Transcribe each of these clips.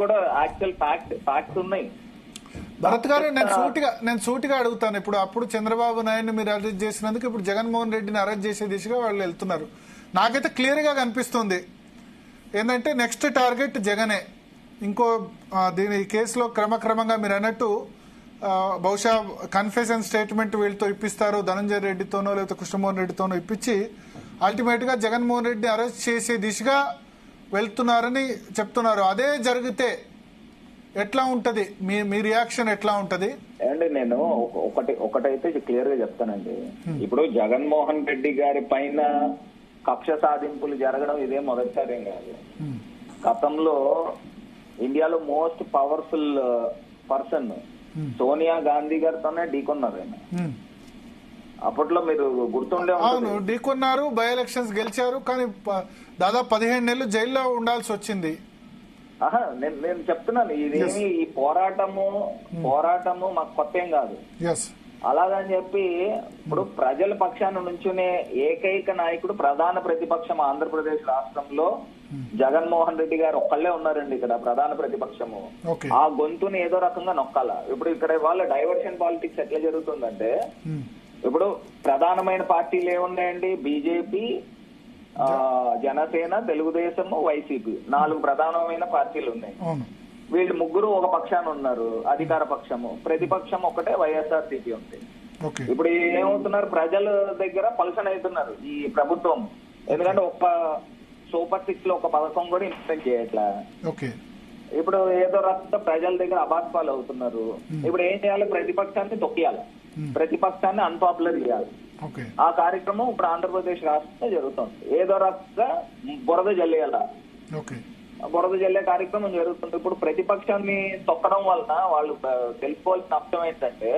కూడా actual facts ఉన్నాయి. భరత్ గారు, నేను సూటిగా అడుగుతాను. అప్పుడు చంద్రబాబు నాయుడు మీరు అరెస్ట్ చేసినందుకు ఇప్పుడు జగన్మోహన్ రెడ్డిని అరెస్ట్ చేసే దిశగా వాళ్ళు వెళ్తున్నారు. నాకైతే క్లియర్ గా కనిపిస్తుంది ఏంటంటే నెక్స్ట్ టార్గెట్ జగనే. ఇంకో దీని కేసులో క్రమక్రమంగా మీరు అన్నట్టు బహుశా కన్ఫెషన్ స్టేట్మెంట్ వీళ్ళతో ఇప్పిస్తారు, ధనంజయ రెడ్డితోనో లేకపోతే కృష్ణమోహన్ రెడ్డితోనో ఇప్పించి అల్టిమేట్ గా జగన్మోహన్ రెడ్డిని అరెస్ట్ చేసే దిశగా వెళ్తున్నారని చెప్తున్నారు. అదే జరిగితే ఎట్లా ఉంటది, మీ రియాక్షన్ ఎట్లా ఉంటది? అండి నేను ఒకటైతే క్లియర్ గా చెప్తానండి. ఇప్పుడు జగన్మోహన్ రెడ్డి గారి పైన కక్ష సాధింపులు జరగడం ఇదే మొదటిసారి ఏం కాదు. గతంలో ఇండియాలో most powerful person Sonia Gandhi గారితోనే ఢీకొన్నారు ఆయన. అప్పట్లో మీరు గుర్తుండే అవును, ఢీకొన్నారు, బై ఎలక్షన్స్ గెలిచారు, కానీ దాదాపు 15 నెలలు జైల్లో ఉండాల్సి వచ్చింది. నేను చెప్తున్నాను, ఇదేమి ఈ పోరాటము మాకు కొత్త ఏం కాదు. అలాగని చెప్పి ఇప్పుడు ప్రజల పక్షాన నుంచునే ఏకైక నాయకుడు ప్రధాన ప్రతిపక్షం ఆంధ్రప్రదేశ్ రాష్ట్రంలో జగన్మోహన్ రెడ్డి గారు ఒక్కళ్ళే ఉన్నారండి. ఇక్కడ ప్రధాన ప్రతిపక్షము ఆ గొంతుని ఏదో రకంగా నొక్కాల. ఇప్పుడు ఇక్కడ వాళ్ళ డైవర్షన్ పాలిటిక్స్ ఎట్లా జరుగుతుందంటే, ఇప్పుడు ప్రధానమైన పార్టీలు ఏమున్నాయండి? బీజేపీ, జనసేన, తెలుగుదేశం, వైసీపీ 4 ప్రధానమైన పార్టీలు ఉన్నాయి. వీళ్ళు ముగ్గురు ఒక పక్షాన ఉన్నారు, అధికార పక్షము. ప్రతిపక్షం ఒకటే వైఎస్ఆర్సీపీ ఉంది. ఇప్పుడు ఏమవుతున్నారు, ప్రజల దగ్గర పల్సన్ అవుతున్నారు ఈ ప్రభుత్వం. ఎందుకంటే ఒక్క సూపర్ 6 లో ఒక పథకం కూడా ఇంప్లిమెంట్ చేయట్లా. ఇప్పుడు ఏదో రకంగా ప్రజల దగ్గర అబాస్పాలు అవుతున్నారు. ఇప్పుడు ఏం చేయాలి? ప్రతిపక్షాన్ని తొక్కియాలి, ప్రతిపక్షాన్ని అన్పాపులర్ చేయాలి. ఆ కార్యక్రమం ఇప్పుడు ఆంధ్రప్రదేశ్ రాష్ట్రంలో జరుగుతుంది. ఏదో రకంగా బురద జల్లేయాల, బురద జల్లే కార్యక్రమం జరుగుతుంది. ఇప్పుడు ప్రతిపక్షాన్ని తొక్కడం వలన వాళ్ళు తెలుసుకోవాల్సిన అంశం ఏంటంటే,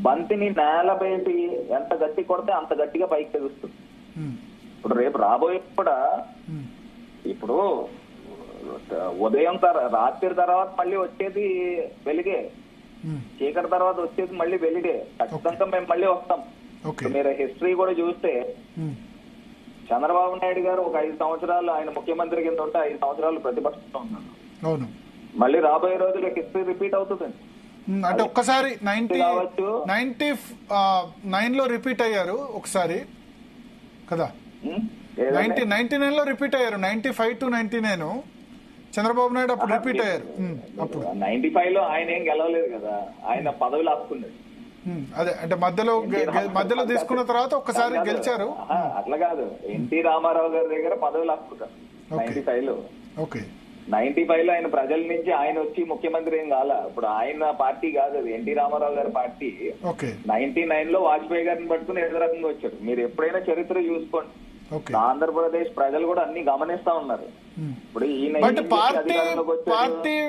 బంతిని నేల పెట్టి ఎంత గట్టి కొడితే అంత గట్టిగా పైకి తెగుస్తుంది. ఇప్పుడు రేపు రాబోయే కూడా ఇప్పుడు ఉదయం రాత్రి తర్వాత మళ్ళీ వచ్చేది వెలిగే, చీకటి తర్వాత వచ్చేది మళ్ళీ వెలిగే. ఖచ్చితంగా మేము మళ్ళీ వస్తాం. మీరు హిస్టరీ కూడా చూస్తే చంద్రబాబు నాయుడు గారు ఒక 5 సంవత్సరాలు ఆయన ముఖ్యమంత్రి కింద ఉంటే 5 సంవత్సరాలు ప్రతిపక్షంలో ఉన్నారు. మళ్ళీ రాబోయే రోజుల్లో హిస్టరీ రిపీట్ అవుతుంది. అంటే ఒక్కసారి 99 లో రిపీట్ అయ్యారు ఒకసారి కదా, 99 లో రిపీట్ అయ్యారు. 95 to 99 చంద్రబాబు నాయుడు అప్పుడు రిపీట్ అయ్యారు. అప్పుడు 95 లో ఆయన ఏం గెలవలేదు కదా, ఆయన పదవులు ఆపుకున్నాడు. అదే అంటే మధ్యలో తీసుకున్న తర్వాత ఒక్కసారి గెలిచారు. అట్లా కాదు, ఎన్టీ రామారావు గారి దగ్గర పదవులు ఆపుకుంటారు 95 లో. 95 లో ఆయన ప్రజల నుంచి ఆయన వచ్చి ముఖ్యమంత్రి ఏం కాల. ఇప్పుడు ఆయన పార్టీ కాదు అది, ఎన్టీ రామారావు గారి పార్టీ. 99 లో వాజ్పేయి గారిని పట్టుకుని ఏ రకంగా వచ్చాడు. మీరు ఎప్పుడైనా చరిత్ర చూసుకోండి, ఆంధ్రప్రదేశ్ ప్రజలు కూడా అన్ని గమనిస్తా ఉన్నారు. ఇప్పుడు ఈయన